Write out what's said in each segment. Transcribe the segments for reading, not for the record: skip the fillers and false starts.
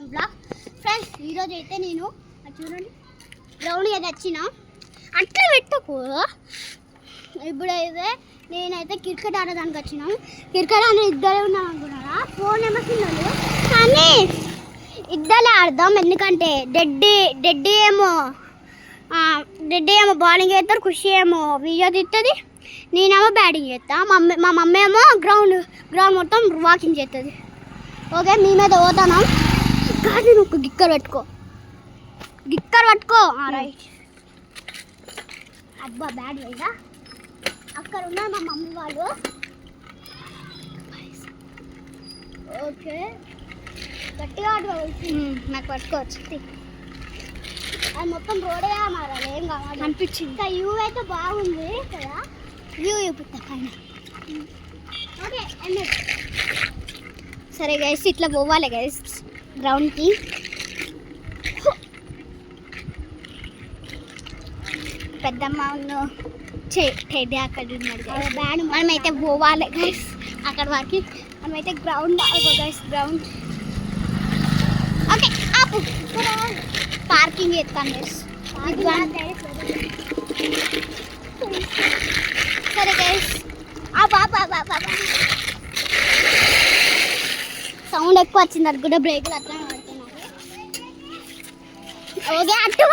One blog. Friends ఈరోజు అయితే నేను చూడండి గ్రౌండ్ అయితే వచ్చిన అట్లా పెట్టకు. ఇప్పుడైతే నేనైతే క్రికెట్ ఆడడానికి వచ్చినాం. క్రికెట్ ఆడే ఇద్దరే ఉన్నాం అనుకున్నారా, 4 నెంబర్స్ ఉన్నారు కానీ ఇద్దరే ఆడదాం. ఎందుకంటే డెడ్డీ ఏమో బౌలింగ్ చేస్తారు, ఖుషి ఏమో వీడియో తీస్తుంది, నేనేమో బ్యాటింగ్ చేస్తా. మా మమ్మీ ఏమో గ్రౌండ్ మొత్తం వాకింగ్ చేస్తుంది. ఓకే మేమైతే పోతున్నాం. కానీ నువ్వు గిక్కర్ పట్టుకో రైట్. అబ్బా బ్యాట్ లేదా అక్కడ ఉన్నారు మా మమ్మీ వాళ్ళు. ఓకే గట్టిగా నాకు పట్టుకోవచ్చు. అది మొత్తం రోడే మారాలి, ఏం కావాలి అనిపించింది. ఇంకా వ్యూ అయితే బాగుంది కదా, వ్యూ చూపిస్తా పైన. ఓకే సరే గైస్ ఇట్లా పోవాలి గైస్ గ్రౌండ్కి. పెద్దమ్మ టెడ్డీ అక్కడ ఉన్నాడు బ్యాడ్. మనమైతే పోవాలి గైస్ అక్కడ వరకు. మనమైతే గ్రౌండ్ గైస్ గ్రౌండ్. ఓకే ఆపు పార్కింగ్ చేస్తాను గైస్. సరే గైస్ సౌండ్ ఎక్కువ వచ్చింది అది కూడా, బ్రేకులు అట్లా పడుతున్నారు. ఓకే అట్టు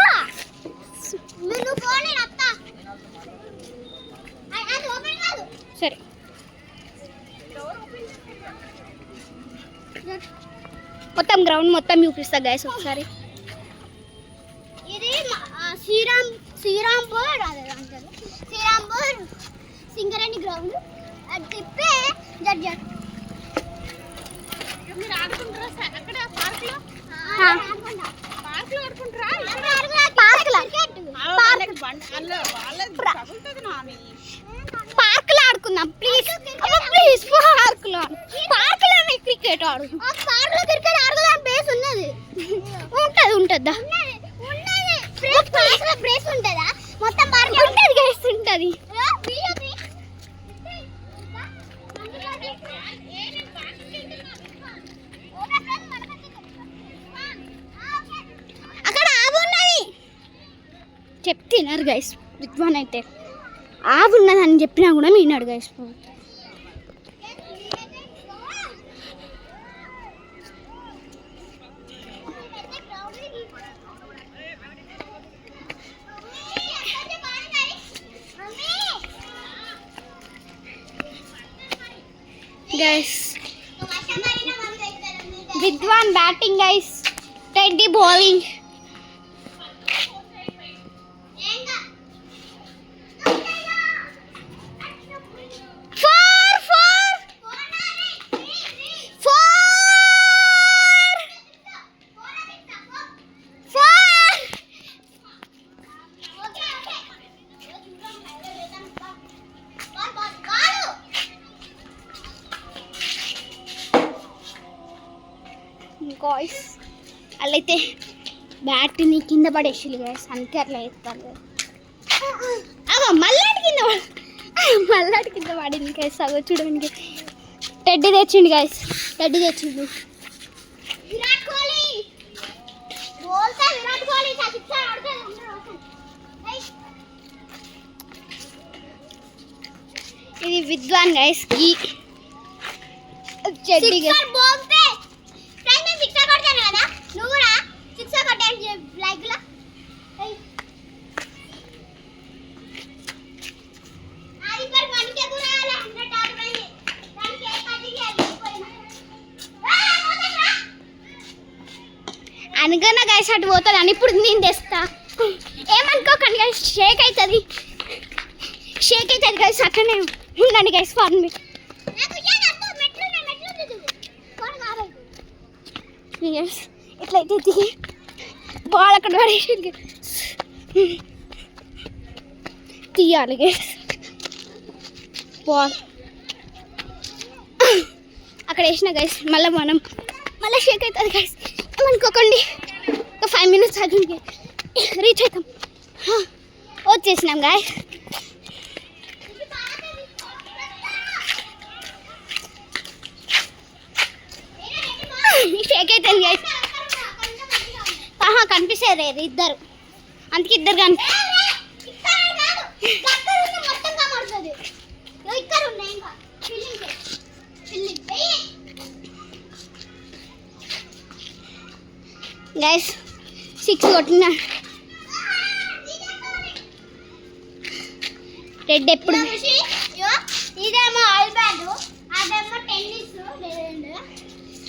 సరే మొత్తం గ్రౌండ్ మొత్తం చూపిస్తా గైస్ ఒకసారి. ఇది శ్రీరాంపూర్ సింగరేణి గ్రౌండ్. అది తిప్పే జడ్జర్ మీరు ఆడుకుంటారా అక్కడ పార్క్లో? పార్క్లో ఆడుకుందాం ప్లీజ్ ప్లీజ్. పార్క్లో క్రికెట్ ఆడు. పార్క్లో క్రికెట్ ఆడుకుందాం. ప్లేస్ ఉన్నది ఉంటుందా? ప్లేస్ ఉంటుందా? మొత్తం పార్క్ ఉంటుంది గైస్ ఉంటుంది. అక్కడ ఆవున్నది చెప్తున్నారు గైస్. విద్వాన్ అయితే ఆవున్నది అని చెప్పినా కూడా మీనాడు గైస్. గైస్ విద్వాన్ batting guys, teddy bowling. Guys అట్లయితే బ్యాట్ని కింద పడేసి గైస్, అంతే అట్లా వేస్తాను. మళ్ళాటి కింద పడింది గైస్. అగో చూడండి టెడ్డీ తెచ్చిండు గైస్, టెడ్డీ తెచ్చిండు. ఇది విద్వాన్ గైస్ కి చెడ్డీ అనుకున్నా గైస్ అటు పోతుంది అని. ఇప్పుడు నేను తెస్తా, ఏమనుకోకండి గైస్. షేక్ అవుతుంది గైస్. అక్కడనే ఉండండి గైస్. ఫార్మ్ ఇట్లయితే దిగి బాల్ అక్కడ పడేసి తీయాలి గైస్. బాల్ అక్కడ వేసిన గైస్. మళ్ళీ షేక్ అవుతుంది గైస్. ఏమనుకోకండి. ఒక 5 minutes ఆగి రీచ్ అవుతాం. వచ్చేసినాం గాయస్. షేక్ అవుతాను గాయస్. మాకు కనిపిస్తారు ఇద్దరు, అందుకే ఇద్దరు గైస్ 6 కొట్టిన రెడ్ ఎప్పుడు ఇదేమో ఆయిల్ బ్యాండ్, అదేమో టెన్నిస్,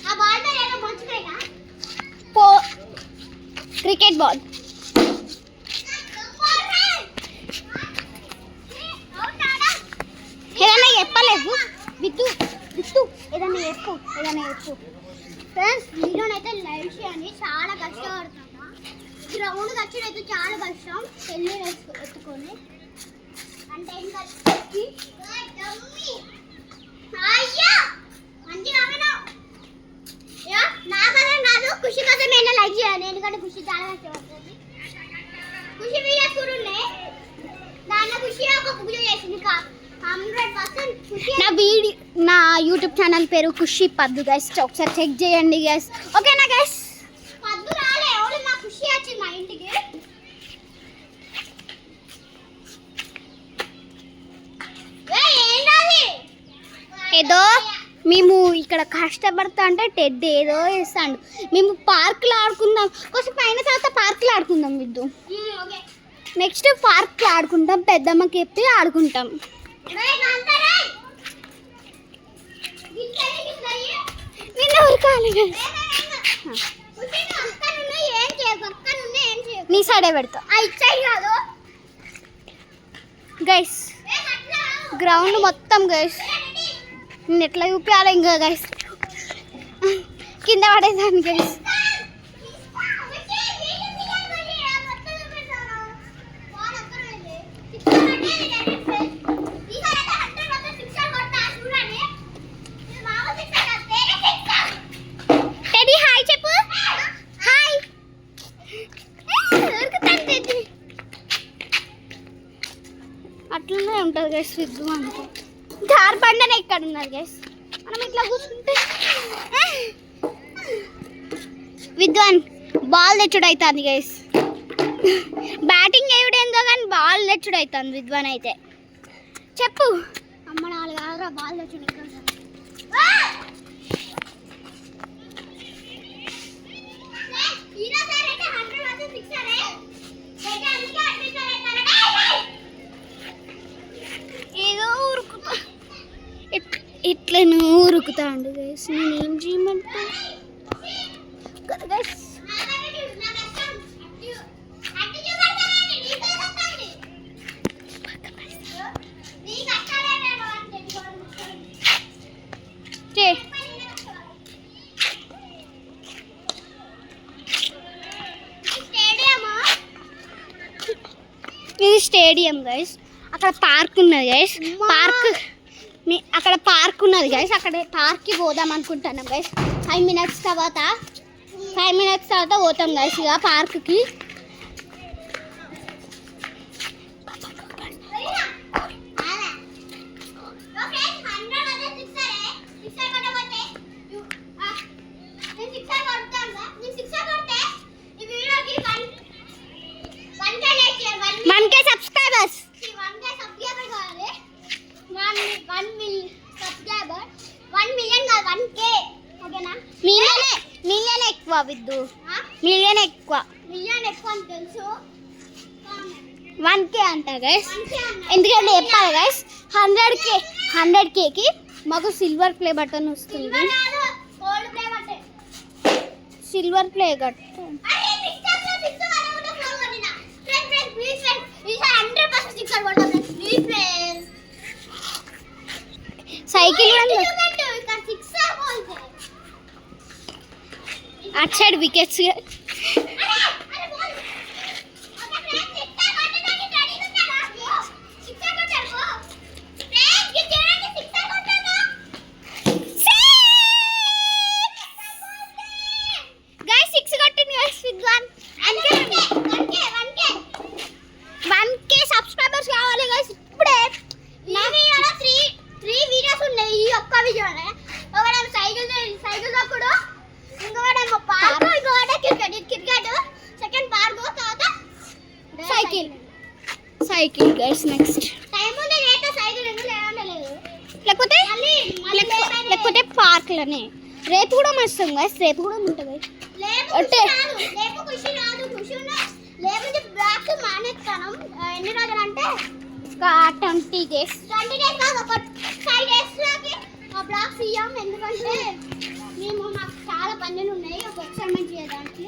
ఆ బాల్ మీద ఏదో మంచిదేనా క్రికెట్ బాల్. ఏదైనా చెప్పలేదు విత్తు విత్తు, ఏదైనా చెప్పు ఫ్రెండ్స్. వీడియోనైతే లైక్ చేయండి, చాలా కష్టపడుతున్నా. గ్రౌండ్ వచ్చి అయితే చాలా కష్టం, పెళ్ళి ఎత్తుకొని అంటే ఇంకా ఖుషి కోసం నేను లైక్ చేయాలి, ఎందుకంటే ఖుషి చాలా కష్టపడుతుంది. ఖుషి వీడియోస్ కూడా ఉన్నాయి, దాంట్లో ఖుషి ఒక పూజ చేసింది 100%. నా యూట్యూబ్ ఛానల్ పేరు ఖుషి పద్దు గైస్, ఒకసారి చెక్ చేయండి గైస్, ఓకేనా గైస్? పద్దు రాలే, ఎవరు నా ఖుషి వచ్చింది మా ఇంటికి. ఏదో మేము ఇక్కడ కష్టపడతా అంటే టెడ్ ఏదో వేస్తాడు. మేము పార్కులో ఆడుకుందాం, కొంచెం పైన తర్వాత పార్కులో ఆడుకుందాం విద్దు. నెక్స్ట్ పార్క్లో ఆడుకుంటాం, పెద్దమ్మకి చెప్పి ఆడుకుంటాం. నీ సైడే పెడతా గైస్. గ్రౌండ్ మొత్తం గైస్, నేను ఎట్లా చూపించాలి ఇంకా గైస్, కింద పడేదాన్ని గైస్. అట్లనే ఉంటుంది గైస్ విద్దు అంటే. కార్ బండనే ఇక్కడ ఉన్నది గైస్, మనం ఇట్లా కూర్చుంటే విద్వాన్ బాల్ తెచ్చుడు అవుతుంది గైస్. బ్యాటింగ్ వేయడేందో కానీ బాల్ తెచ్చుడు అవుతుంది విద్వాన్ అయితే. చెప్పు అమ్మ 4 కాదురా బాల్ తెచ్చుడు. ఏదో ఉరుకుతా, ఇట్లా ఉరుకుతాండు గైస్, నేను ఏం చేయమంటా గైస్. ఇది స్టేడియం గైస్, అక్కడ పార్క్ ఉన్నది గైస్. అక్కడ పార్క్ ఉన్నది గైస్, అక్కడ పార్క్కి పోదాం అనుకుంటున్నాం గైస్. 5 minutes తర్వాత పోతాం గైస్ ఇక పార్క్కి. విద్దు మిలియన్ ఎక్కువ అని తెలుసు, 1K అంట గైస్. ఎందుకంటే చెప్పాలి గైస్, 100Kకి మాకు సిల్వర్ ప్లే బటన్ వస్తుంది. సిల్వర్ ప్లే బటన్ సైకిల్ అటు సైడ్ వికెట్స్. సైకిల్ తొక్కుడు, ఇంకోటేమో పార్క్, ఇంకోటి క్రికెట్ సైకిల్ గైస్. నెక్స్ట్ లేకపోతే లేకపోతే పార్క్లోనే రేపు కూడా మస్తాం గైస్. రేపు కూడా ఉంటుంది అంటే ఎన్ని రోజులు అంటే 20 days. 20 days కాదు, ఒక 5 days బ్లాక్స్ ఇయ్యాం. ఎందుకంటే మేము మాకు చాలా పనులు ఉన్నాయి ఒక ఎక్స్పెరిమెంట్ చేయడానికి.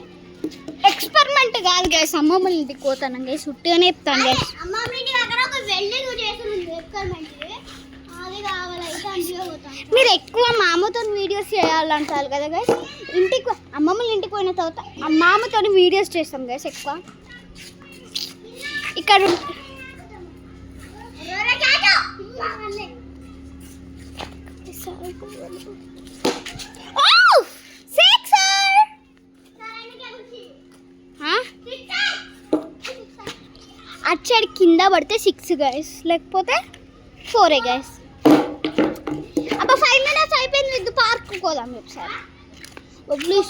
ఎక్స్పెరిమెంట్ కాదు గైస్, అమ్మమ్మ ఇంటికి పోతాను గైస్. ఉట్టిగానే చెప్తాను గైస్. అమ్మమ్మ ఇంటి దగ్గర ఒక వెల్డింగ్ చేస్తుంది ఎక్స్పెరిమెంట్, అది కావాలైతే అందులో పోతాను. మీరు ఎక్కువ మామతో వీడియోస్ చేయాలంటారు కదా గైస్. ఇంటికి అమ్మమ్మ ఇంటికి పోయిన తర్వాత మామతో వీడియోస్ చేస్తాం గైస్ ఎక్కువ. ఇక్కడ అచ్చడి కింద పడితే 6 గైస్, లేకపోతే 4 గైస్. అబ్బా 5 minutes అయిపోయింది. విత్ పార్క్ పోదాం ఒకసారి ప్లీజ్.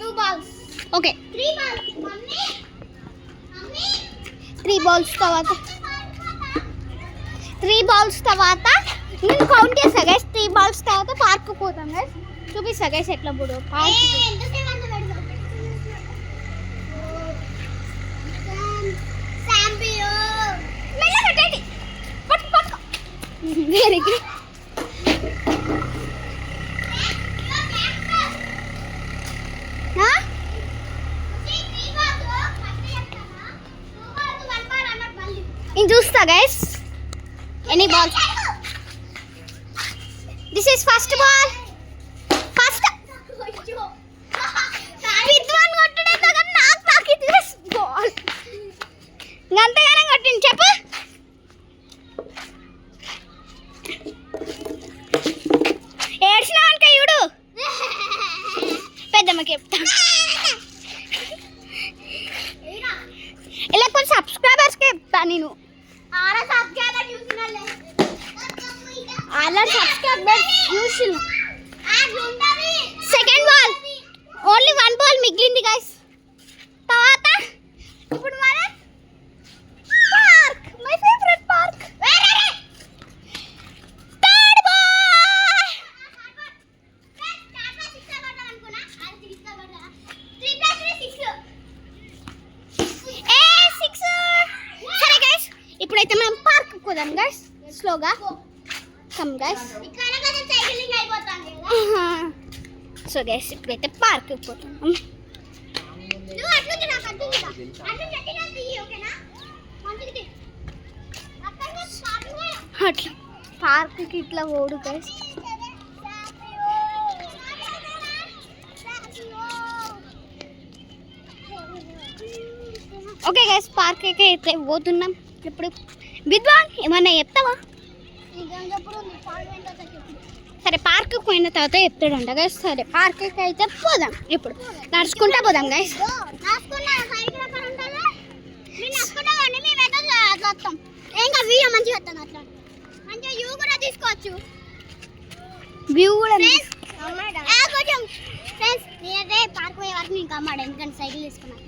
2 balls okay. 3 balls తర్వాత 3 balls తర్వాత నేను కౌంట్ చేస్తా గైస్. 3 balls తర్వాత పార్క్ పోతాం గైస్. చూపిస్తా గైస్ ఎట్లా పోడు పార్క్. Very good. నేను చూస్తా గైస్ ఎన్ని balls. This is first ball. First విద్వాన్ కొట్టడే కదా, నాకు ఇది బాల్ అంతగానే కొట్టింది. చెప్పు ఏడ్చినావు అనుక చూడు. పెద్దమ్మకి చెప్తా. ఇలా కొన్ని సబ్స్క్రైబర్స్కి చెప్తా నేను. అలా సబ్స్క్రైబర్ చూసిన సెకండ్ బాల్ ఓన్లీ 1 ball మిగిలింది గైస్. తర్వాత ఇప్పుడు మనం park, my favourite park. Third ball. సరే గైస్, ఇప్పుడైతే మనం పార్క్ పోదాం గైస్. స్లోగా కమ్ గైస్. సో గైస్ ఇప్పుడైతే పార్క్ పోతాం. అట్లా పార్క్కి ఇట్లా ఓడు గైస్. ఓకే గైస్, పార్క్కి అయితే పోతున్నాం. ఇప్పుడు విద్వాన్ ఏమన్నా చెప్తావా? సరే పార్క్కి పోయిన తర్వాత చెప్తాడంట గైస్. సరే పార్క్కి అయితే పోదాం. ఇప్పుడు నడుచుకుంటా పోదాం గైస్. ఇంకా వ్యూ మంచిగా వస్తాను. అట్లా మంచిగా వ్యూ కూడా తీసుకోవచ్చు. వ్యూ కూడా కొంచెం ఫ్రెండ్స్ నేనైతే పార్క్ పోయే వరకు నేను కమ్మాడు, ఎందుకంటే సైకిల్ తీసుకున్నాను.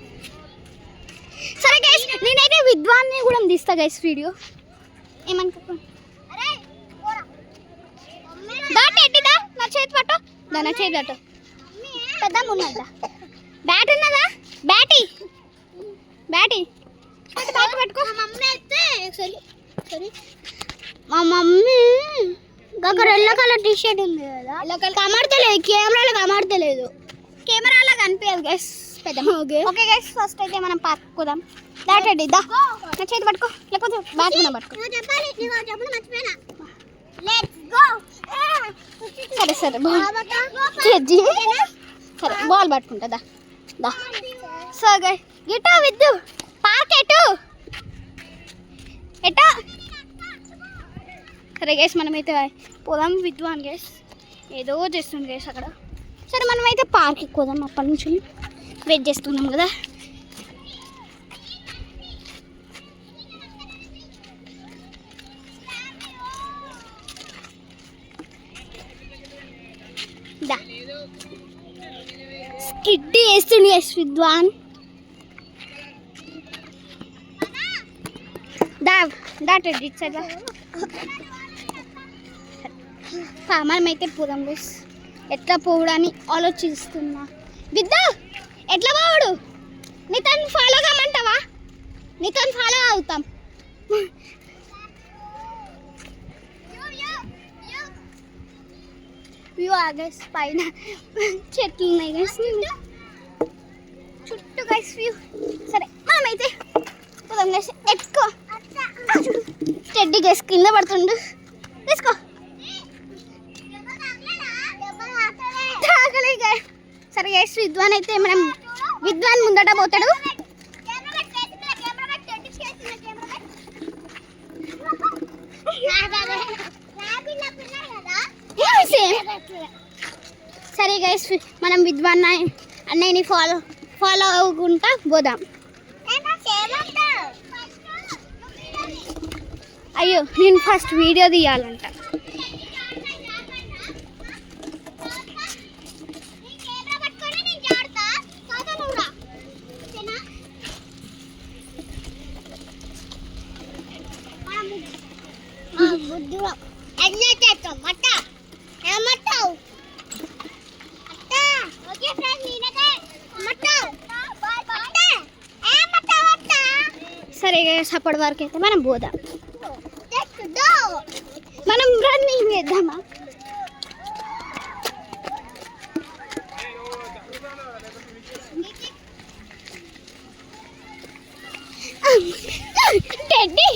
సరే గైస్, నేనైతే విద్వాన్ని కూడా తీస్తా గైస్ వీడియో. ఏమనుకో ఎట్టిదా నా చేతి పట్టు. నా చేతి పట్టు. పెద్ద ఉన్నదా బ్యాట్ ఉన్నదా? బ్యాటీ బ్యాటీ బ్యాట్ పట్టుకో. మా మమ్మీ అయితే సరే మా మమ్మీ ఒక ఎల్లో కలర్ టీ షర్ట్ ఉంది కదా, కమర్తలేదు. కెమెరాలో కమర్తలేదు. కెమెరాలో కనిపించదు గైస్. పెద్ద ఓకే గైస్, ఫస్ట్ అయితే మనం పార్క్ పోదాం. బ్యాట్ అడ్డిద్దా. నా చేతి పట్టుకో, లేకపోతే బ్యాట్ కూడా పట్టుకో. సరే సరే సరే బాల్ పట్టుకుంటా. దా సో గైస్ గిటా విద్దు పార్క్ ఎటు ఎటా. సరే గైస్ మనమైతే పోదాం. విద్వాన్ గైస్ ఏదో చేస్తుంది గైస్ అక్కడ. సరే మనమైతే పార్క్కి పోదాం. అప్పటి నుంచి వెయిట్ చేస్తున్నాం కదా. Skid వేస్తుండే Vidwan. దాట్ ఇట్స్ అట్లా మనమైతే పోదాం గైస్. ఎట్లా పోవడాన్ని ఆలోచిస్తున్నా. విద్దా ఎట్లా పోవడు? నీతో ఫాలో కామంటావా? నీతో ఫాలో అవుతాం. వ్యూ గైస్, పైన చెట్లు ఉన్నాయి గైస్ చుట్టూ గైస్ వ్యూ. సరే మనమైతే పోదాం గైస్. ఎత్తుకో టెడ్డీ గైస్ కింద పడుతుండు. తీసుకో సరే గైస్. విద్వాన్ అయితే మనం విద్వాన్ ముందట పోతాడు. సరే గైస్, మనం విద్వాన్ అన్నయ్యని ఫాలో అవ్వకుండా పోదాం. అయ్యో నేను ఫస్ట్ వీడియో తీయాలంట. సరే అప్పటి వరకు అయితే మనం పోదాం. మనం రన్నింగ్ చేద్దామా? టెడ్డీ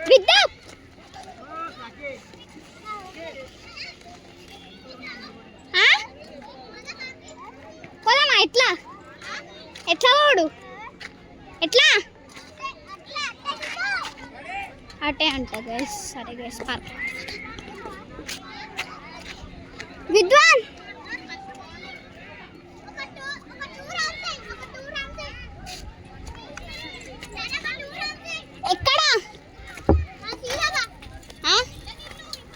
విద్దా పోదామా? ఎట్లా ఎట్లా వాడు ఎట్లా అటే అంట గైస్. సరే గైస్ పార్క్ విద్వాన్ ఎక్కడ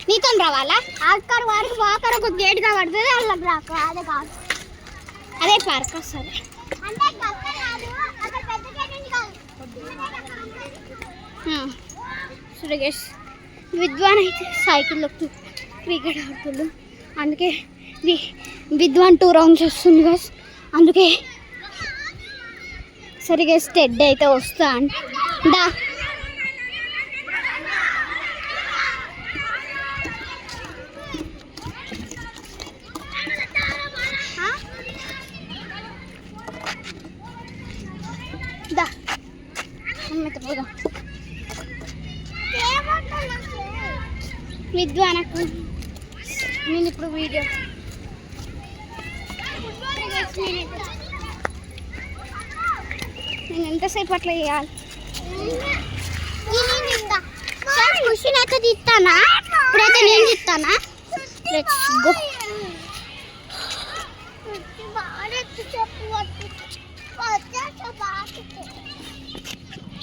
నీతో రావాలా? అక్కడ వరకు వాకర్ ఒక గేట్ కాబడుతుంది. అలా రాక అదే కాదు, అదే పార్క్. సరే సరే గైస్, విద్వాన్ అయితే సైకిల్లో క్రికెట్ ఆడుతుండు. అందుకే విద్వాన్ 2 రౌండ్స్ వస్తుంది గైస్. అందుకే సరే గైస్, టెడ్ అయితే వస్తా దా. విద్వానకు నేను ఇప్పుడు వీడియో నేను ఎంతసేపు అట్లా చేయాలి? ఖుషి అయితే తీస్తానా? ఇప్పుడైతే నేను తీస్తానా? Let's go.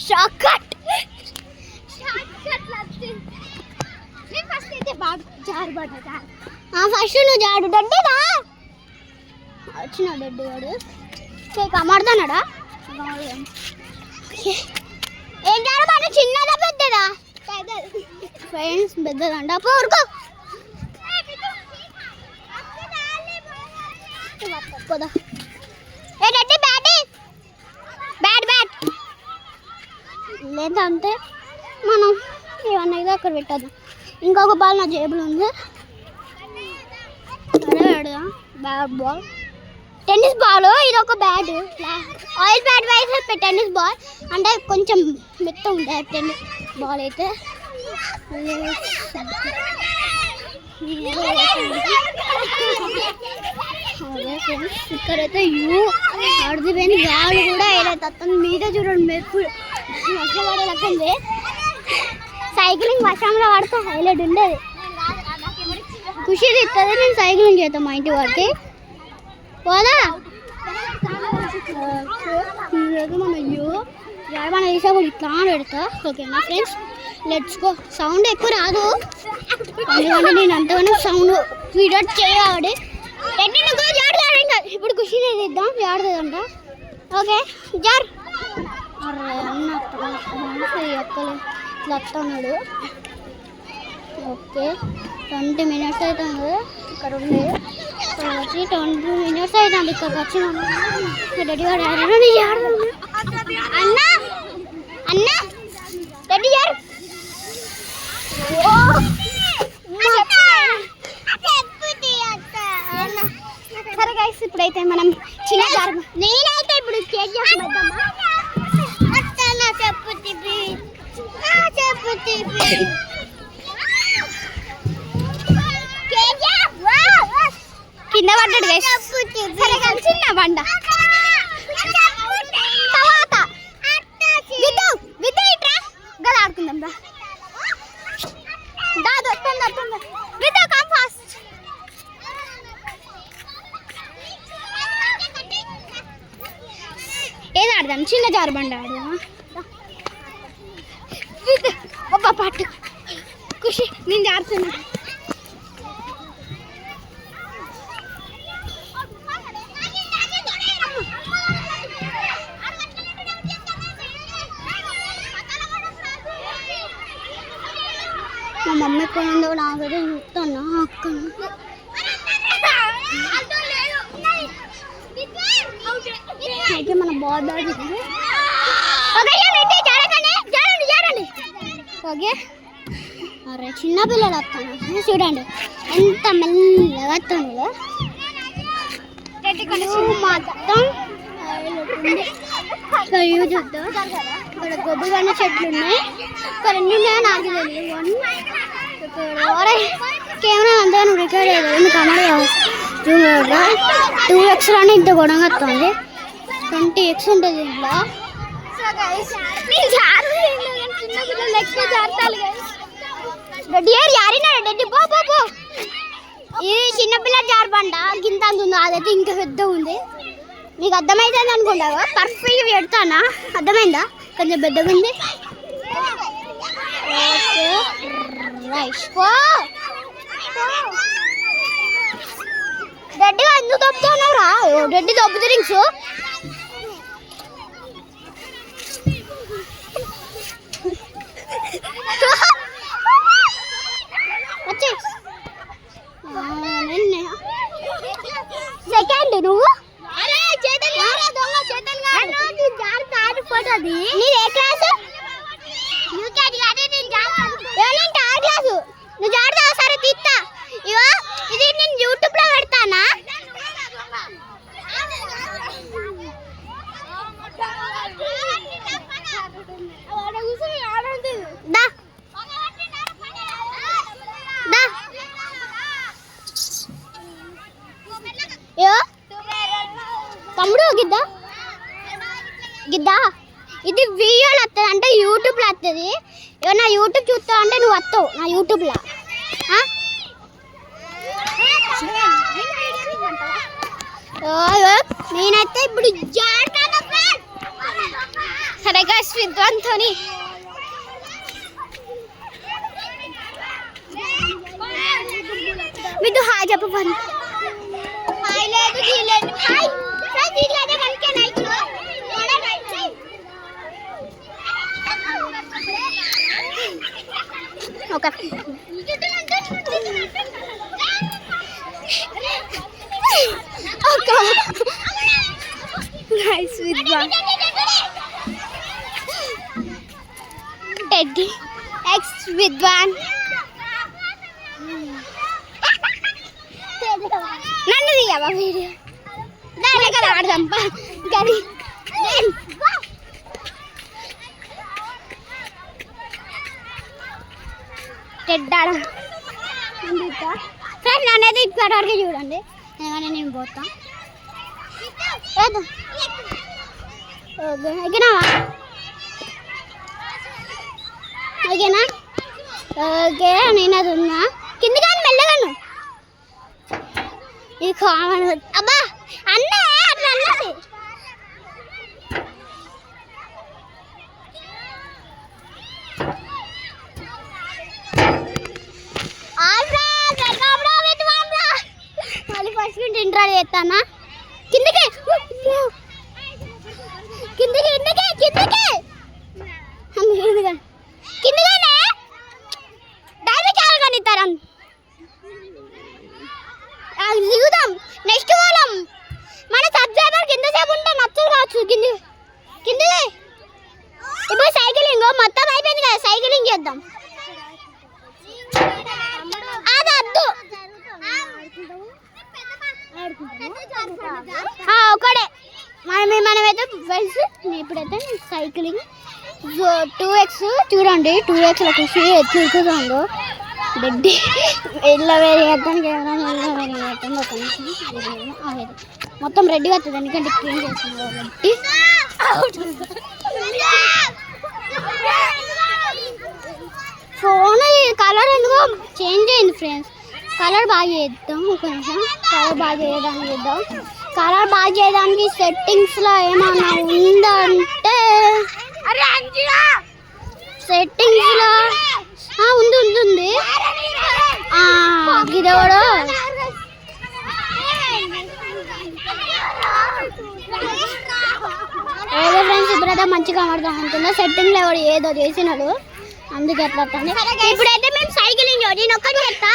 Short cut first అయితే జారుబడ్డా. ఫస్ట్ నువ్వు జాడు డడ్డేనా వచ్చిన డడ్డు వాడు కమర్దన్నాడా? ఏం జారబడ్డ? చిన్నదా పెద్దదా? ఫ్రెండ్స్ పెద్దదండ. పోరుకో పోదా. ఏ డడ్డి బ్యాట్ లేదంటే మనం ఏమన్నా ఇది అక్కడ పెట్టద్దాం. ఇంకొక బాల్ నా జేబులో ఉంది. అదే పెడదాం. Bat ball, tennis ball. ఇది ఒక bat, oil bat wise tennis ball అంటే కొంచెం మెత్త ఉంటుంది టెన్నిస్ బాల్ అయితే. ఇక్కడైతే అడిదిపోయిన గాలి కూడా ఏదైతే అతను మీద చూడండి. మెరుపు వర్షం పడేలకుంది. సైక్లింగ్ వర్షంలో పడితే హైలైట్ ఉండేది. ఖుషి ఇస్తుంది. నేను సైక్లింగ్ చేస్తాను మా ఇంటి వారికి. పోదా మన అయ్యో మన వేసా కూడా ఇట్లా పెడతా. ఓకేనా ఫ్రెండ్స్, లెట్స్ గో. సౌండ్ ఎక్కువ రాదు ఎందుకంటే నేను అంతగానో సౌండ్ వీడియో చేయాలి. ఇప్పుడు ఖుషి ఇద్దాం జారుతుందంట. ఓకే జార్ అరే అన్న ఎక్కలే ఇట్లా వస్తున్నాడు. ఓకే 20 minutes అవుతుంది ఇక్కడ ఉండే వచ్చి 20 minutes అవుతుంది ఇక్కడికి వచ్చి రెడీ అన్న అన్న రెడీ సరే గైస్ ఇప్పుడైతే మనం చిన్న నేనైతే ఇప్పుడు కేజీఎఫ్ కింద పడ్డాడు గైస్. సరే కానీ చిన్న బండ తర్వాత విద్య ఇట్రా గదా ఆడుకుందాం రా. దాదు వస్తుంది విద్య కమ్ ఫాస్ట్. ఏది ఆడదాం చిన్న జారు బండ ఆడదామా? ఒబ్బా పట్టు ఖుషి నేను జారుతున్నా. మా మమ్మీ ఎక్కడ ఉందో నాకైతే చూస్తాను అక్కడ. అయితే మన బాల్ ఆడుతుంది. ఓకే అరే చిన్న పిల్లలు వస్తాను చూడండి ఎంత మెల్లగా వస్తుందో మొత్తం. చూద్దాం ఇక్కడ గొబ్బుగన్న చెట్లు ఉన్నాయి. ఇక్కడ ఎన్ని ఉన్నాయో నాకు తెలియదు. కెమెరా అంతా రికార్డ్ అయ్యేది కమరా 2x లోనే ఇంత గొడవగా వస్తుంది. 20x ఉంటుంది ఇంట్లో. ఇది చిన్నపిల్ల జారబండ గింత ఉంది. అదైతే ఇంకా పెద్ద ఉంది. మీకు అర్థమైంది అనుకుంటావా? పర్ఫెక్ట్గా పెడతానా? అర్థమైందా? కొంచెం పెద్దగా ఉంది. గడ్డిగా ఎందుకు దొబ్బుతున్నావు రా? గడ్డి దొబ్బుతు రింగ్స్ సెకండ్ నువ్వు నీ ఏ క్లాసు? క్లాసు నువ్వు జాడతావా? సరే తీస్తా. ఇవో ఇది నేను యూట్యూబ్ లో పెడతానా? తమ్ముడు గిద్దా గిద్దా ఇది వీడియోలో వస్తుంది అంటే యూట్యూబ్లో వస్తుంది. నా యూట్యూబ్ చూస్తావు అంటే నువ్వు వస్తావు నా యూట్యూబ్లో. నేనైతే ఇప్పుడు సరేగా విద్వాంతోని విద్దు హాయ్ చెప్పు పని. హాయ్ లేదు తీయలేదు. హాయ్ ఓకే నైస్ విద్వాన్. టెడ్డీ ఎక్స్ విద్వాన్ నన్ను తీయవా వీడియో? దాని కదా ఆడదాం కానీ టెడ్డాడ ఫ్రెండ్ నన్నైతే ఇప్పటి వరకు చూడండి. ఏమైనా నేను పోతా. ఓకేనా ఓకేనా ఓకే నేను అది ఉన్నా కింద కానీ మెల్లగాను. ఇది కామన్. అబ్బా అన్నా అట్లా అన్నది. మళ్ళీ ఫస్ట్ ఇంట్రా చేస్తానా కిందకి. కిందికి కిందికి కిందికి కిందికి డైరీ చాలా కనిస్తారా దిగుదాం నెక్స్ట్ వాళ్ళం మన సబ్స్క్రైబర్ కింద సేపు ఉంటే నచ్చలు కావచ్చు కింది కిందికి ఇప్పుడు సైకిలింగ్ మొత్తం అయిపోయింది కదా సైకిలింగ్ చేద్దాం అది వద్దు ఒకడే మనమైతే ఫ్రెండ్స్ ఇప్పుడైతే సైక్లింగ్ 2x చూడండి 2xలో కృషి ఎత్తుకుందో రెడ్డి ఇళ్ళ వేరే చేద్దాం ఒక నిమిషం మొత్తం రెడ్డిగా వస్తుంది ఎందుకంటే క్లీన్ చేస్తున్నాం రెడ్డి ఫోన్ కలర్ ఎందుకో చేంజ్ అయింది ఫ్రెండ్స్ కలర్ బాగా చేద్దాం ఒక నిమిషం కలర్ బాగా చేయడానికి చేద్దాం కలర్ బాగా చేయడానికి సెట్టింగ్స్లో ఏమన్నా ఉందంటే సెట్టింగ్స్లో ఉంది ఉంది ఇది కూడా ఏదో ఫ్రెండ్స్ ఇప్పుడైతే మంచిగా కనబడతాం అనుకున్నా సెట్టింగ్లో ఎవరు ఏదో చేసినాడు అందుకే ఎట్లా ఇప్పుడైతే మేము సైకిలింగ్ నేను ఒక్కటి చెప్తా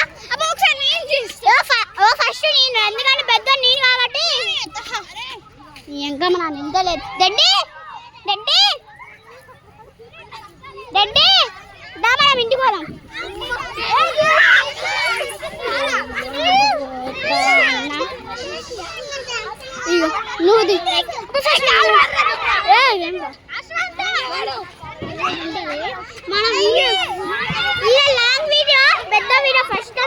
ఫస్ట్ నేను ఎందుకంటే పెద్ద నేను కాబట్టి ఇంకా మన ఇంత లేదు దండి దండి దండి దా మనం ఇంటికి పోదాం నువ్వు మనం లాంగ్ వీడియో పెద్ద వీడియో ఫస్ట్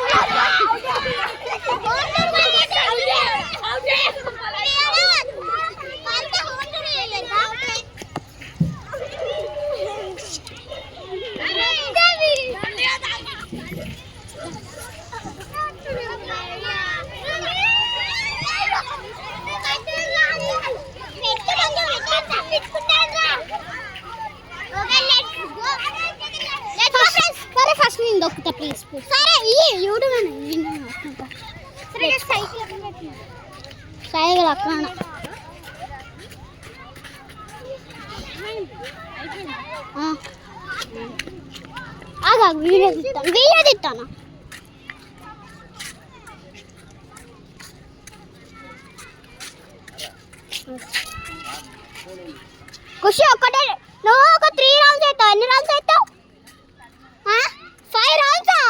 ఫస్ట్ నేను దొక్కుతా ప్లీజ్ సరే యూట్యూబ్ సైకిల్ అక్కడ వీడియో తీస్తాను ఖుషి ఒక్కటే నువ్వు ఒక 3 రౌండ్స్ అవుతావు ఎన్ని రౌండ్స్ అవుతావు 5 రౌండ్సా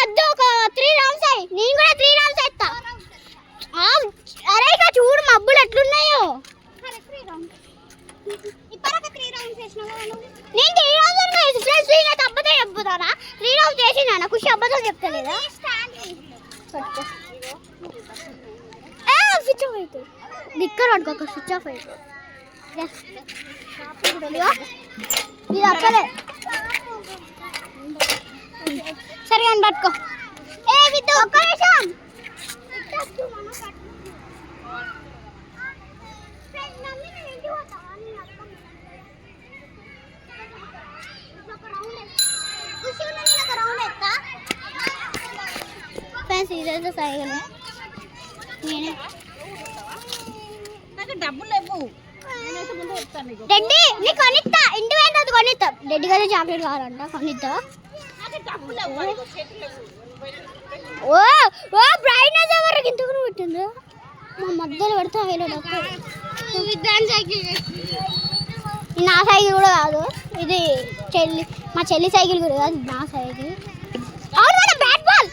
అద్దు ఒక 3 రౌండ్స్ అయ్యి నేను కూడా 3 రౌండ్స్ అవుతా అరే ఇక చూడు మబ్బులు ఎట్లున్నాయో నేను 3 రౌండ్స్ అబ్బతో చెప్పుతానా 3 రౌండ్స్ చేసినా ఖుషి అబ్బతో చెప్తలేదా స్విచ్ ఆఫ్ అవుతుంది దిక్కర్ పడుకోక స్విచ్ ఆఫ్ అవుతుంది ఇది అక్కడే సరే అని పట్టుకో విత్ ఒక్క నిమిషం ఫ్రెండ్స్ ఇదైతే సైకిల్ నేనే డబ్బులు లేవు రెడ్డి నీ కొనిస్తా ఇంటి వెంటది కొనిస్తా రెడ్డి గారి చాక్లెట్ కావాలంట కొనిస్తా ఓ ఓ బ్రైట్నెస్ ఎవరికి ఇంతకు పెట్టింది మా మధ్యలో పెడతా నా సైకిల్ కూడా కాదు ఇది మా చెల్లి సైకిల్ కూడా కాదు నా సైకిల్ అవును బ్యాట్ బాల్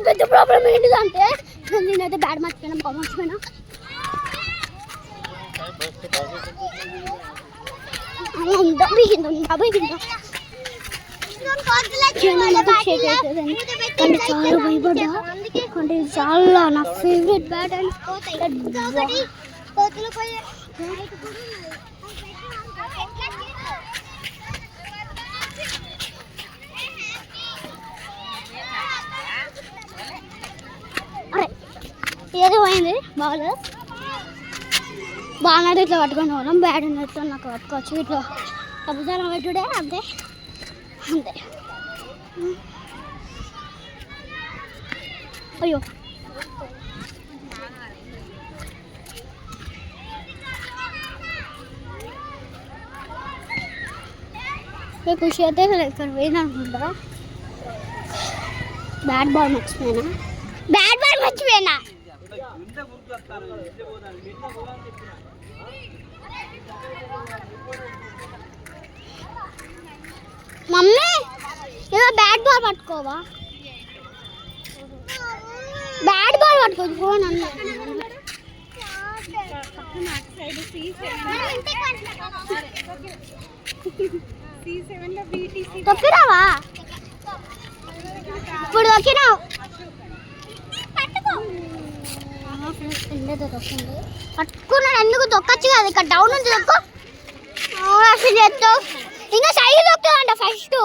పెద్ద ప్రాబ్లం ఏంటిదంటే నేనైతే బ్యాట్ మర్చిపోయినా బాగా మర్చిపోయినా చాలా భయపడ్డా అంటే చాలా నా ఫేవరెట్ బ్యాట్ అండ్ ఏదో పోయింది బాల్ బాగా ఇట్లా పట్టుకొని పోవడం బ్యాట్ ఉన్నట్టు నాకు పట్టుకోవచ్చు ఇట్లా అభిజాలం పెట్టుడే అంతే అంతే అయ్యో ఖుషి అయితే ఇక్కడ పోయింది అనుకుంటా. బ్యాట్ బాల్ మర్చిపోయినా. మమ్మీ ఇదో బ్యాట్ బాల్ పట్టుకోవా? బ్యాట్ బాల్ పట్టుకోవచ్చు ఫోన్ అన్న. తొక్కిరావా? ఇప్పుడు తొక్కినావు. పట్టుకున్నాడు ఎందుకు? తొక్కచ్చు కదా, ఇక్కడ డౌన్ ఉంది తొక్కు. అసలు చేస్తావు ఇంకా సైకిల్ తొక్కుతాడంట. ఫస్ట్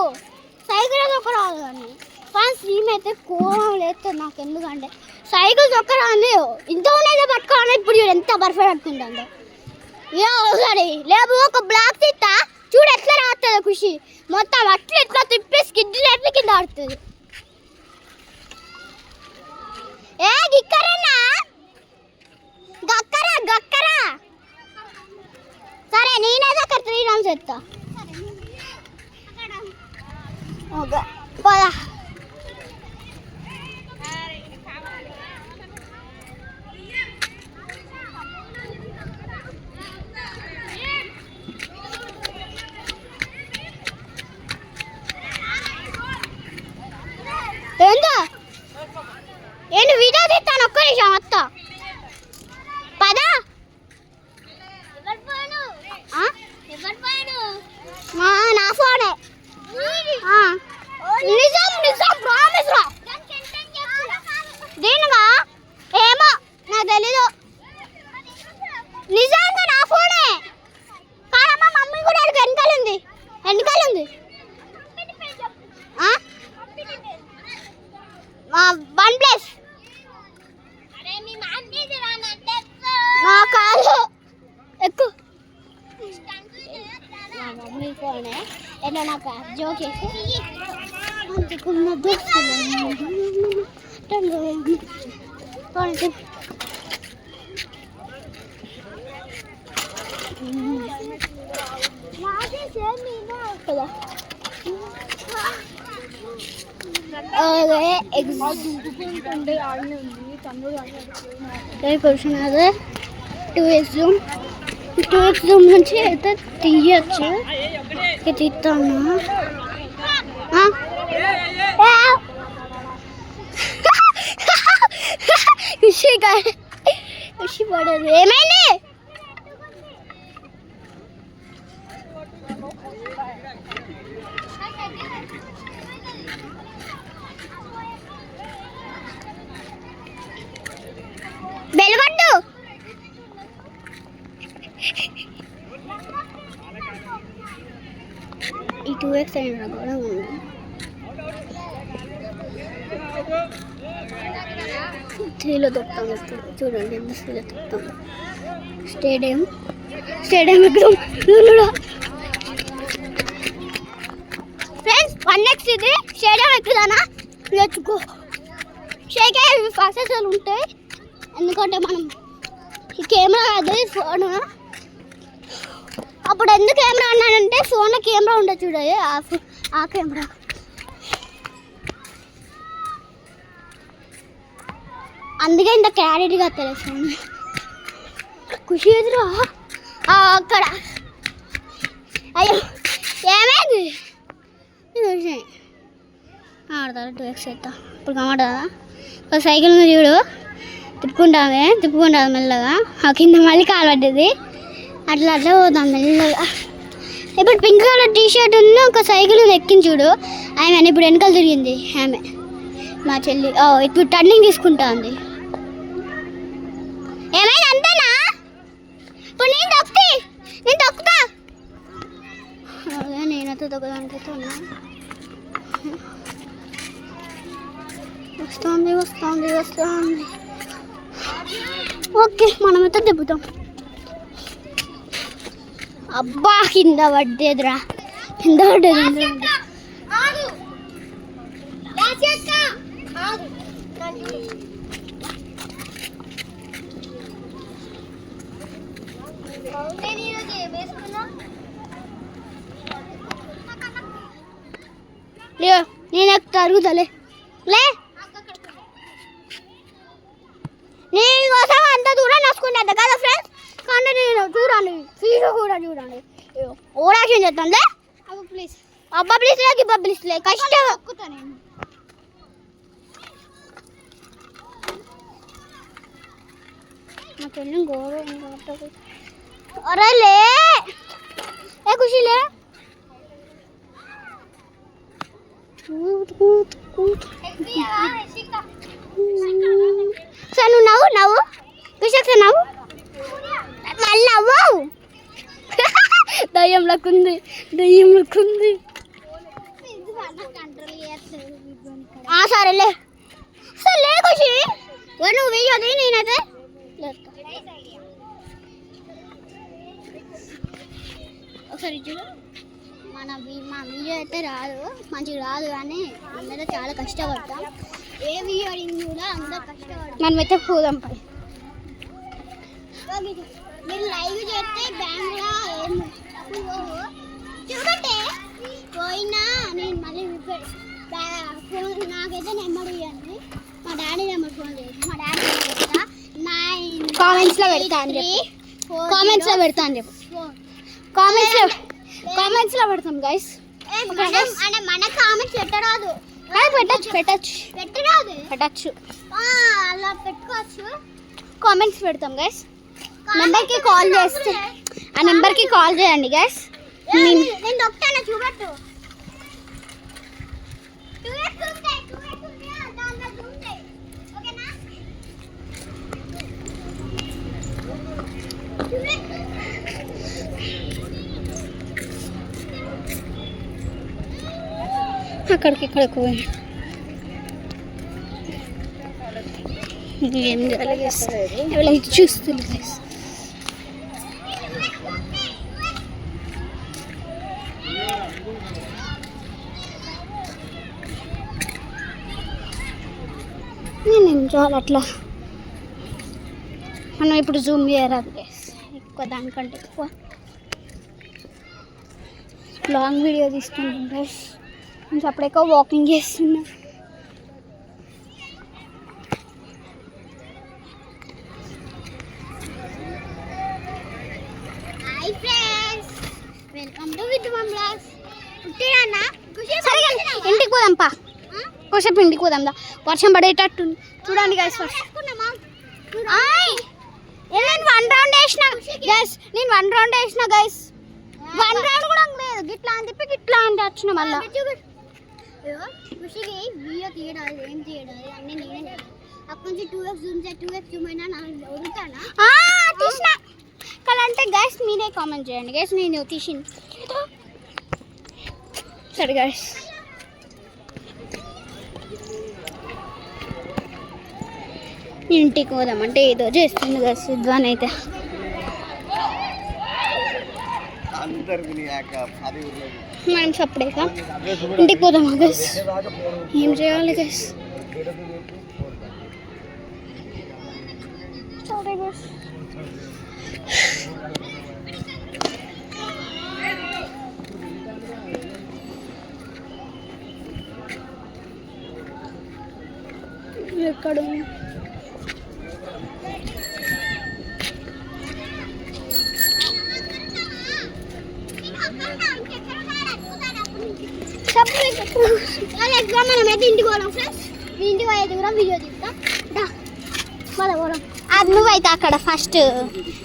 సైకిల్ తొక్కరాదు కానీ ఫస్ట్ స్ట్రీమ్ అయితే కోరం లేస్తుంది నాకు. ఎందుకంటే సైకిల్ తొక్కరాదు ఇంత ఉన్నదే పట్టుకోవాలి. ఇప్పుడు చూడు ఎంత పర్ఫెక్ట్ పట్టుకుంటాడు. ఒకసారి లేవు ఒక బ్లాక్ తిట్టా చూడు ఎట్లా రాస్తుంది ఖుషి. మొత్తం అట్లా ఎట్లా తిప్పి స్కిడ్లు ఎట్లా కింద ఆడుతుంది. ఏ గిక్కరన్నా గక్కరా సరే నేనేదో అక్కడ 3 రౌండ్స్ ఎత్తా. ఓకే పోదా. ఏంటి వీడియో తీస్తాను ఒక్క నిమిషం వస్తా. పదా నా ఫోనే. నిజం ప్రామిస్ రా. దీనిగా ఏమో నాకు తెలీదు. నిజంగా నా ఫోనే కానీ మా మమ్మీ కూడా వెనకాలంది. OnePlus నా కాదు ఎక్కువ మమ్మీ ఫోనే. ఏదో నాకు జోక్ చేసి అంతకున్న క్వశ్చన్ అదే 2x జూమ్ నుంచి అయితే తీయచ్చు. తీస్తాను ఖుషి పడదు. ఏమైంది? బెల్గొట్టు. ఈ 2x అయినా కూడా ఉంది. స్త్రీలో తొక్కుతాం ఇప్పుడు చూడండి ఎంత స్త్రీలో తొక్కుతాం. స్టేడియం ఎక్కుదాం. ఫ్రెండ్స్ 1x ఇది స్టేడియం ఎక్కుదానా నేర్చుకో. షేక్ అయ్యి ఫాసెస్ ఉంటాయి ఎందుకంటే మనం ఈ కెమెరా అదే ఫోన్. అప్పుడు ఎందుకు కెమెరా అన్నానంటే ఫోన్లో కెమెరా ఉండదు చూడాలి ఆ కెమెరా. అందుకే ఇంత క్లారిటీగా తెలుసు. ఖుషి ఎదురా అక్కడ. అయ్యో ఏమైంది? ఆడతారు 2x అవుతా. ఇప్పుడు కమాడదా ఒక సైకిల్ ఉంది చూడు. తిప్పుకుంటామే మెల్లగా. ఆ కింద మళ్ళీ కాలు పడ్డది. అట్లా పోతాం మెల్లగా. ఇప్పుడు పింక్ కలర్ టీషర్ట్ ఉన్న ఒక సైకిల్ ఎక్కింది చూడు. ఆమె ఇప్పుడు వెనకాల తిరిగింది. ఆమె మా చెల్లి ఇప్పుడు టర్నింగ్ తీసుకుంటా ఉంది. ఏమైనా అంతేనా? ఇప్పుడు నేను తొక్కుతా. అదే నేనైతే తొక్కదానికైతే ఉన్నా. వస్తుంది. ఓకే మనమైతే దెబ్బతాం. అబ్బా కింద పడ్డేదిరా. కింద పడ్డేది. నేను అరుగుతలే లే నేను కోసం అంత దూరం నడుచుకున్నా కదా ఫ్రెండ్స్. కానీ నేను చూడండి ఫీజు కూడా చూడండి ఓడాక్షన్ చేస్తానులే. ప్లీజ్ అబ్బా ప్లీజ్ లే గిబ్బా ప్లీజ్ లే కష్టం ఎక్కుతా నేను. మా చెల్లి గోడ అరే లే ఏ ఖుషిలే సార్ నువ్వు నవ్వు నవ్వు విశాఖ నవ్వు మళ్ళీ నవ్వు. దయ్యంలోకుంది దయ్యంలోకుంది. సరేలే సరే ఖుషి నువ్వు వెయ్యది నేనైతే ఒకసారి చూడు. మా వీడియో అయితే రాదు మంచిగా రాదు కానీ అందరూ చాలా కష్టపడతాం. ఏ వీడియో అడిగింది కూడా అందరూ కష్టపడతాం. మనమైతే పోదాం పై మీరు లైవ్ చేస్తే బ్యాంక్లో ఏం చూడండి పోయినా నేను మళ్ళీ ఫోన్ నాకైతే నెంబర్ ఇవ్వండి. మా డాడీ నెంబర్ ఫోన్ చేసి మా డాడీ చెప్తా కామెంట్స్లో పెడతా అని చెప్పి కామెంట్స్లో పెడతా అని చెప్పి కామెంట్స్లో పెడతాం గైస్. అంటే మన కామెంట్స్ పెట్టరాదు పెట్టచ్చు అలా పెట్టుకోవచ్చు. కామెంట్స్ పెడతాం గైస్. నెంబర్కి కాల్ చేస్తే ఆ నెంబర్కి కాల్ చేయండి గైస్. నేను దొక్కుతాను చూడట్టు అక్కడికి ఇక్కడికి పోయి ఏం జరగేస్తుంది ఎవరైనా ఇది చూస్తుంది గైస్. నేనేం చాలు అట్లా మనం ఇప్పుడు జూమ్ చేయరాదు గైస్. ఎక్కువ దానికంటే ఎక్కువ లాంగ్ వీడియో తీసుకుంటాం గైస్. కొంచెం అప్పుడెక్కువ వాకింగ్ చేస్తున్నా. Hi friends welcome to with mum blogs. పుట్టినా ఇంటికి పోదాంపా కొంచెంసేపు ఇంటికి పోదాందా వర్షం పడేటట్టు చూడండి గైస్. నేను 1 రౌండ్ వేసిన గైస్. నేను 1 రౌండ్ వేసిన గైస్. 1 రౌండ్ కూడా లేదు గిట్లా అని చెప్పి గిట్లా అంటే వచ్చిన మళ్ళీ ఖుషికి వీడియో తీయడాలి ఏం తీయడాలి అన్నీ నేనే అప్పటి నుంచి 2x జూమ్ అయినా నాకు వదులుతానా తీసిన కాదంటే గైస్ మీరే కామెంట్ చేయండి గైస్ నేను తీసిన సరే గైస్. ఇంటికి పోదామంటే ఏదో చేస్తుంది గైస్ ఇద్వాన్ అయితే. మనం సపరేట్గా ఇంటికి పోదామా గైస్. ఏం చేయాలి గైస్. సరే గైస్ ఎక్కడ ఎగ్జామ్ మనమైతే ఇంటికి పోదాం ఫ్రెండ్స్. ఇంటికి పోయేది కూడా వీడియో తీస్తాం. మళ్ళీ పోదాం. అది నువ్వైతే అక్కడ ఫస్ట్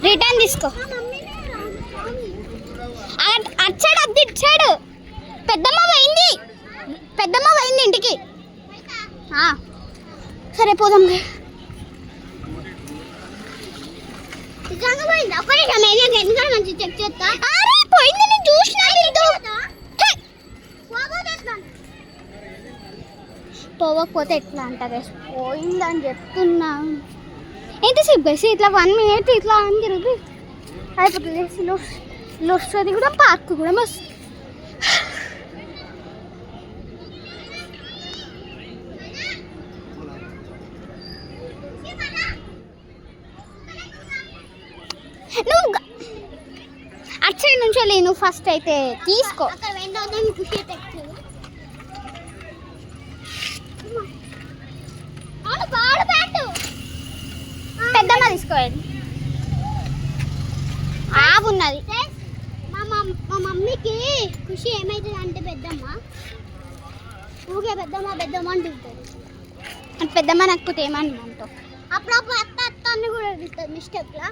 రిటర్న్ తీసుకో. అచ్చాడు అది ఇచ్చాడు. పెద్దమ్మ పోయింది ఇంటికి. సరే పోదాం. పోయింది ఒక్కడే మంచి చెక్ చేస్తా. పోయింది నేను చూసిన. పోవకపోతే ఎట్లా అంట గైస్. పోయిందని చెప్తున్నా. ఎంతసేపు గైస్ ఇట్లా 1 మినిట్ ఇట్లా అని తిరిగి అయిపోతుంది. వస్తుంది కూడా పార్క్ కూడా మస్తు. సైడ్ నుంచి వెళ్ళి నువ్వు ఫస్ట్ అయితే తీసుకో. పెద్దమ్మ తీసుకోవాలి. ఆవున్నది. మా మమ్మీకి ఖుషి ఏమవుతుంది అంటే పెద్దమ్మ ఊగే పెద్దమ్మ అంటుంటుంది. అంటే పెద్దమ్మ నక్కుతే ఏమని అంటావు. అప్పుడప్పుడు అత్త అత్త అని కూడా అడుగుతుంది మిస్టేక్లా.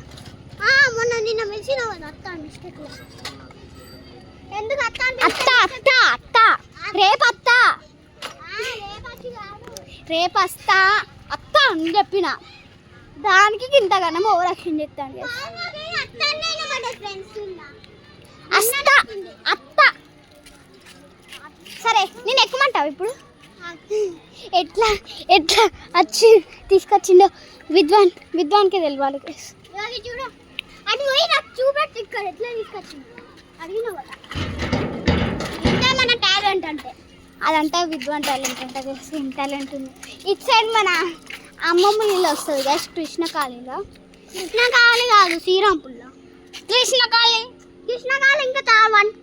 మొన్న నిన్న మెలిసిన అత్త మిస్టేక్లా. ఎందుకు అత్త అత్త అత్త అత్త రేపు అత్త రేపు వస్తా అత్త అని చెప్పిన దానికి ఇంతగానో ఓవరాక్షన్ చెప్తాను. అత్త అత్త సరే నేను ఎక్కుమంటావు ఇప్పుడు. ఎట్లా ఎట్లా వచ్చి తీసుకొచ్చిందో విద్వాన్కి తెలియాలి. చూడు అది పోయి నాకు చూపెట్టు ఇక్కడ ఎట్లా తీసుకొచ్చింది అడిగిన కూడా. ఇంకా మన టాలెంట్ అంటే అదంతా విద్వాన్ టాలెంట్ అంటే సేమ్ టాలెంట్ ఉంది. ఇటు సైడ్ మన అమ్మమ్మ ఇల్లు వస్తుంది కదా కృష్ణకాళిలో. కృష్ణకాళి కాదు శ్రీరాంపూర్లో కృష్ణకాళి ఇంకా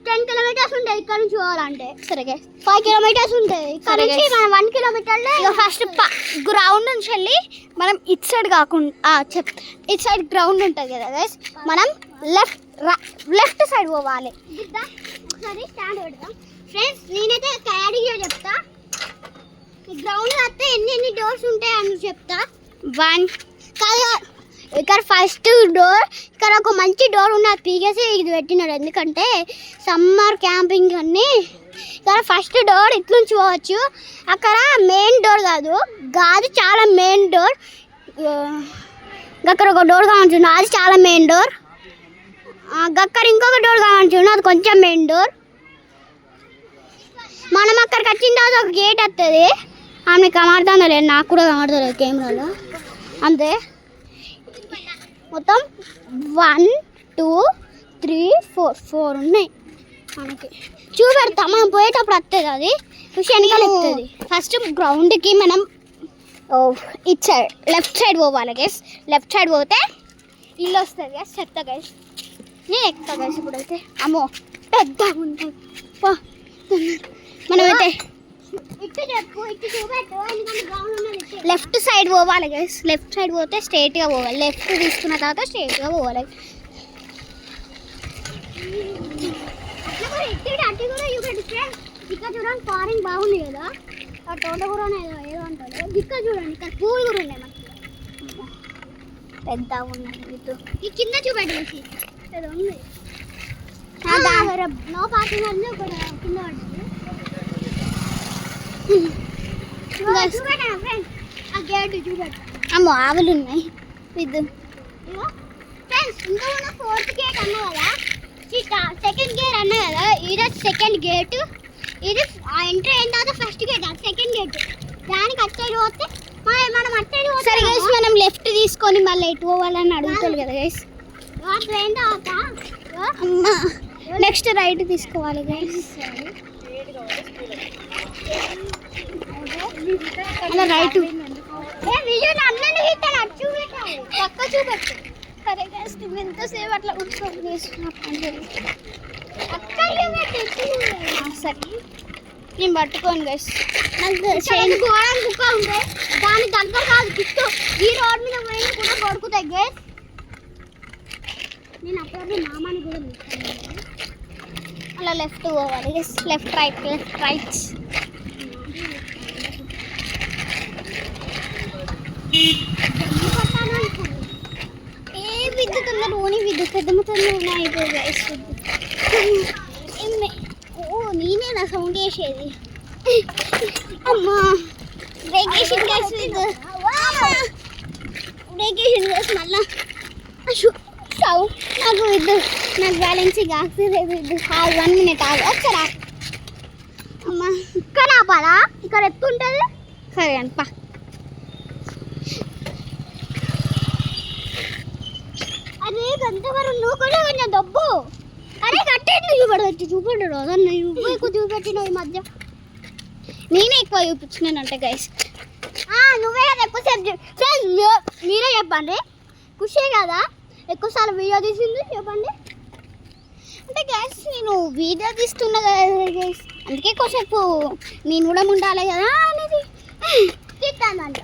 10 కిలోమీటర్స్ ఉంటాయి ఇక్కడ నుంచి పోవాలంటే. సరే 5 కిలోమీటర్స్ ఉంటాయి ఇక్కడ నుంచి. మనం 1 కిలోమీటర్లో ఫస్ట్ గ్రౌండ్ నుంచి వెళ్ళి మనం ఇటు సైడ్ కాకుండా ఇటు సైడ్ గ్రౌండ్ ఉంటుంది కదా గైస్, మనం లెఫ్ట్ సైడ్ పోవాలి. ఒకసారి స్టాండ్ పెడతాం ఫ్రెండ్స్. నేనైతే క్యారీగా చెప్తా. ఈ గ్రౌండ్ వస్తే ఎన్ని డోర్స్ ఉంటాయి అని చెప్తా. 1 కాదు ఇక్కడ ఫస్ట్ డోర్, ఇక్కడ ఒక మంచి డోర్ ఉన్నది పీకేసి ఇది పెట్టినాడు. ఎందుకంటే సమ్మర్ క్యాంపింగ్ అన్నీ. ఇక్కడ ఫస్ట్ డోర్ ఇట్లుంచి పోవచ్చు. అక్కడ మెయిన్ డోర్ కాదు చాలా మెయిన్ డోర్. అక్కడ ఒక డోర్ కావచ్చు అది చాలా మెయిన్ డోర్. అక్కడ ఇంకొక డోర్ కావచ్చు అది కొంచెం మెయిన్ డోర్. మనం అక్కడికి వచ్చిన తర్వాత ఒక గేట్ వస్తుంది. ఆమె కనబడుతుందో లేదు, నాకు కూడా కనబడుతుంది కెమెరాలో అంతే. మొత్తం 1 2 3 4 ఉన్నాయి మనకి. చూపెడతా మనం పోయేటప్పుడు వస్తుంది అది ఖుషి వెనకాల వస్తుంది. ఫస్ట్ గ్రౌండ్కి మనం ఇటు సైడ్ లెఫ్ట్ సైడ్ పోవాలి గైస్. లెఫ్ట్ సైడ్ పోతే ఇల్లు వస్తుంది గైస్. చెత్త గైస్ నేను ఎక్కుతా గైస్. ఇప్పుడైతే అమ్మో పెద్దగా ఉంటుంది. మనమైతే లెఫ్ట్ సైడ్ పోవాలి గైస్. లెఫ్ట్ సైడ్ పోతే స్ట్రైట్గా పోవాలి. లెఫ్ట్ తీసుకున్న తర్వాత స్ట్రైట్గా పోవాలి. ఇక్కడ చూడండి ఫారింగ్ బాగుంది కదా. ఆ తోట కూడా ఏదో అంటారు. ఇక్కడ చూడండి ఇక్కడ పూలు కూడా ఉన్నాయి మనకి పెద్ద ఉన్నాయి. ఈ కింద చూపెట్టి ఏదో ఉంది. నో పార్కింగ్ అని ఒక కింద పడుతుంది. అమ్మో ఆవులు ఉన్నాయి. ఇది ఇంకా 4th గేట్ అన్నా కదా, 2nd గేట్ అన్నా కదా. ఇది 2nd గేట్. ఇది ఎంట్రీ అయిన తర్వాత ఫస్ట్ గేట్, 2nd గేట్. దానికి అట్టైడ్ పోతే మనం అట్టైడ్ పోతే సరే గైస్ మనం లెఫ్ట్ తీసుకొని మళ్ళీ ఎటు పోవాలని అడుగుతాడు కదా గైస్. ట్రైన్ తర్వాత అమ్మా నెక్స్ట్ రైట్ తీసుకోవాలి గైస్. అలా రైట్ పక్క చూపెట్టు. సరే గైస్ ఎంతసేపు అట్లా కూర్చొని సరే నేను పట్టుకోను గైస్. నాకు గోడని కుక్క ఉంటాయి దాని దగ్గర కాదు గిట్టు. ఈ రోడ్ మీద పోయినా కూడా కొడుకుతాయి గైస్. నేను అప్పుడప్పుడు మామాని కూడా అలా లెఫ్ట్ పోవాలి guys. Left right left right. ఏ విద్యుత్ ఓని విద్యుత్ పెద్దమ్మతో అయిపోయి గైస్. ఓ నేనే నా సౌండ్ చేసేది. అమ్మా బ్రేకేషన్ గైస్. బ్రేకేషన్ గైస్ మళ్ళా సౌండ్ నాకు విద్యుత్ నాకు బ్యాలెన్స్ కాస్తుంది. విద్యుత్ 1 minute వచ్చరా అమ్మా. ఇక్కడ ఆపాలా? ఇక్కడ ఎత్తుంటుంది. సరే అనిపా అరే గంతవరం నువ్వు కూడా కొంచెం దబ్బు. అరే కట్టేట్లు చూపడు అదన్న నువ్వు ఎక్కువ చూపెట్టినావు ఈ మధ్య. నేనే ఎక్కువ చూపించినానంటే గైస్. నువ్వే కదా ఎక్కువసేపు. ఫ్రెండ్స్ మీరే చెప్పండి ఖుషే కదా ఎక్కువసార్లు వీడియో తీసింది చెప్పండి. అంటే గ్యాస్ నేను వీడియో తీస్తున్నా కదా గ్యాస్, అందుకే కొంచెంసేపు నేను కూడా ఉండాలి కదా అనేది తీస్తానంట.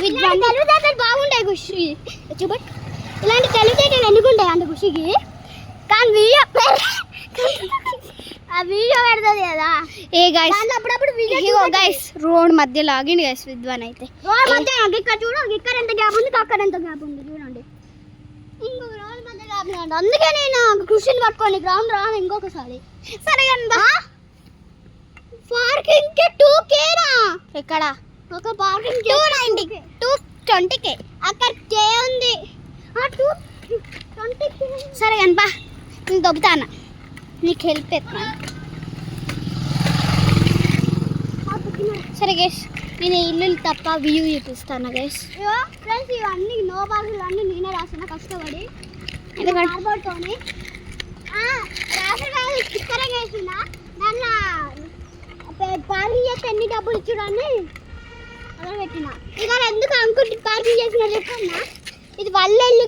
తెలివితేటలు బాగుంటాయి ఖుషి, చూపట్ ఇలాంటి తెలివితేటలు ఎందుకుంటాయి అంటే ఖుషికి. కానీ వీడియో ఆ వీడియో పెడుతుంది కదా ఏ గైస్, అప్పుడప్పుడు వీడియో గైస్ రోడ్ మధ్య లాగిండి గైస్ విద్వాన్ అయితే. రోడ్ మధ్య ఇక్కడ చూడు, ఇక్కడ ఎంత గ్యాప్ ఉంది, అక్కడ ఎంత గ్యాప్ ఉంది చూడండి. ఇంకో రోడ్ మధ్య గ్యాప్ ఉంది, అందుకే నేను కృషిని పట్టుకోండి గ్రౌండ్ రాను ఇంకొకసారి. సరే కానీ పార్కింగ్ కి 2Kనా ఎక్కడ ఒక పార్కింగ్ 290 220K అక్కడ K ఉంది. 220K సరే కానీ బా నేను దొబ్బుతాను, నీకు హెల్ప్ చేస్తాను. సరే గైస్ నేను ఇల్లు తప్ప వ్యూ చూపిస్తాను గైస్. ఫ్రెండ్స్ ఇవన్నీ నో బాక్సులు అన్నీ నేనే రాసిన కష్టపడి, ఎందుకంటే రాసిన స్టిక్కర్ వేసిన దాంట్లో పార్కింగ్ చేస్తే ఎన్ని డబ్బులు ఇచ్చుడని అలా పెట్టిన. ఇక ఎందుకు అంకుల్ పార్కింగ్ చేసిన చెప్పన్నా, ఇది వాళ్ళ ఇల్లు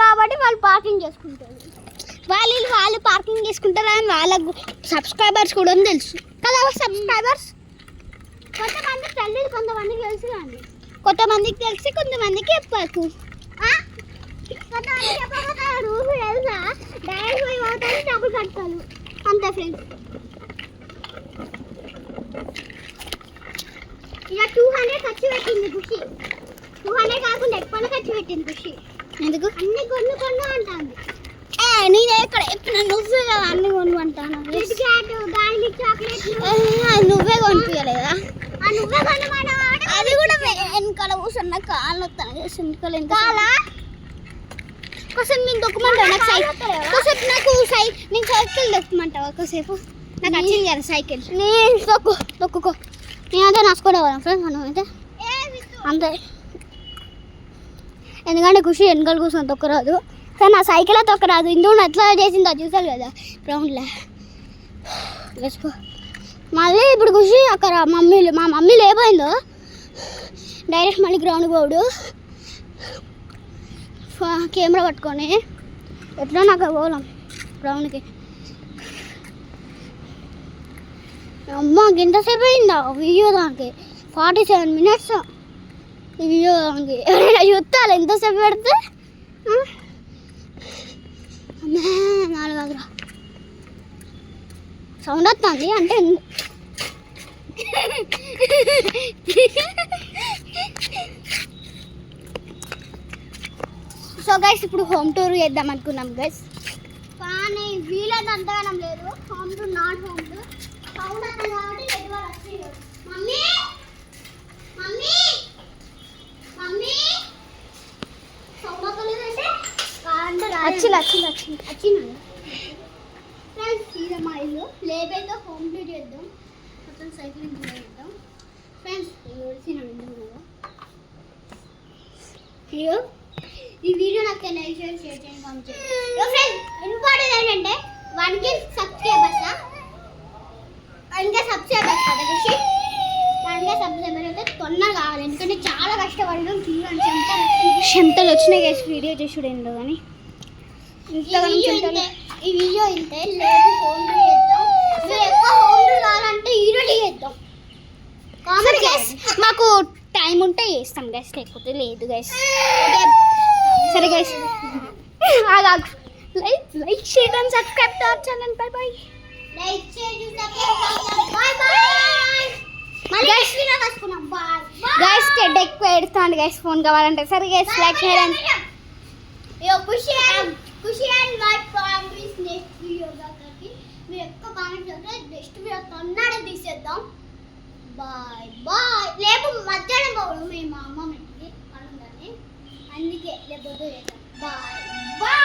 కాబట్టి వాళ్ళు పార్కింగ్ చేసుకుంటారు. వాళ్ళు పార్కింగ్ చేసుకుంటారు అని వాళ్ళకు సబ్స్క్రైబర్స్ కూడా తెలుసు కదా. సబ్స్క్రైబర్స్ కొంతమందికి తెలియదు, కొంతమందికి తెలుసు కానీ కొంతమందికి తెలిసి కొంతమందికి చెప్పకు. కొంతమందికి చెప్పకపోతారు తెలుసా, డైరెక్ట్ పోయి పోతారు డబ్బులు కట్టాలి అంతే ఫ్రెండ్స్. ఇక 200 ఖర్చు పెట్టింది ఖుషి, 200 కాకుండా ఎక్కువ ఖర్చు పెట్టింది ఖుషి. ఎందుకు అన్ని కొను అంటాను. నేను ఎక్కడ ఎప్పుడు నువ్వే కదా అన్ని కొను అంటాను. నువ్వే కొనిపించలేదా, నువ్వే కొనమా, అది కూడా వెనకాల కూర్చున్న కాళ్ళు వస్తాను వెనకాల కాలా కొంచెం నేను దొక్కమంటావు నాకు కాసేపు, నాకు నేను సైకిల్ దొక్కమంటావా కాసేపు, నాకు వచ్చింది కదా సైకిల్, నేను దొక్కుకో నేనంటే నచ్చుకోవడం ఫ్రెండ్స్ మనం అయితే అంతే. ఎందుకంటే ఖుషి వెనకాల కూర్చొని తొక్కరాదు, కానీ నా సైకిల్ తొక్కరాదు. ఇందులో ఎట్లా చేసిందో చూసారు కదా గ్రౌండ్లో వేసుకో. మళ్ళీ ఇప్పుడు ఖుషి అక్కడ మా మమ్మీ లేపోయిందో డైరెక్ట్ మళ్ళీ గ్రౌండ్ పోడు కెమెరా పట్టుకొని ఎట్లా నాకు పోలాం గ్రౌండ్కి. అమ్మ ఎంతసేపు అయిందా వీడియో దానికి, 47 minutes ఈ వీడియో దానికి. ఎవరైనా చూస్తాను ఎంతసేపు పెడితే. అమ్మా 4 సౌండ్ వస్తుంది అంటే సో గైస్ ఇప్పుడు హోమ్ టూర్ చేద్దాం అనుకున్నాం గైస్, కానీ వీలైతే అంతగానం లేదు. Home tour not home tour sound వస్తుంది కాబట్టి నెట్వర్క్ వచ్చింది. మమ్మీ మమ్మీ మమ్మీ సౌండ్ వస్తలేదంటే వచ్చింది ఫ్రెండ్స్. ఇది మా ఇల్లు లేబైతే హోమ్ టూర్ చేద్దాం, మొత్తం సైక్లింగ్ కూడా చేద్దాం ఫ్రెండ్స్. ఇయ్యో ఈ వీడియో నాకు లైక్ షేర్ చేయండి కామెంట్ చేయండి ఫ్రెండ్స్. ఇంపార్టెంట్ ఏంటంటే 1K సబ్స్క్రైబర్స్ కదా ఖుషి, 1K సబ్స్క్రైబర్ అయితే తొందరగా కావాలి, ఎందుకంటే చాలా కష్టపడడం చెమటలు వచ్చినాయి గైస్ వీడియో చేసి చూడండి. కానీ ఈ వీడియో ఇంతే, లేదు హోమ్ టూర్ చేద్దాం. మీరు ఎక్కువ హోమ్ టూర్ కావాలంటే ఈరోజు చేద్దాం కామెంట్ గైస్. మాకు టైం ఉంటే చేస్తాం గైస్, లేకపోతే లేదు గైస్. సరే guys like share and subscribe to our channel. Bye bye. Like share bye bye guys. టెడ్ ఎక్కువ ఎడుతాండి గైస్ ఫోన్ కావాలంటే. సరే guys like share and Khushi and my families next video దాకాకి మీరు ఎక్కువ కామెంట్ చేస్తే నెక్స్ట్ వీడియో తొందరగా తీసేద్దాం. Bye bye. లేపు మధ్యాహ్నం పోవడం మేము అమ్మ పనుందని, అందుకే లేకపోతే బాయ్ బాయ్.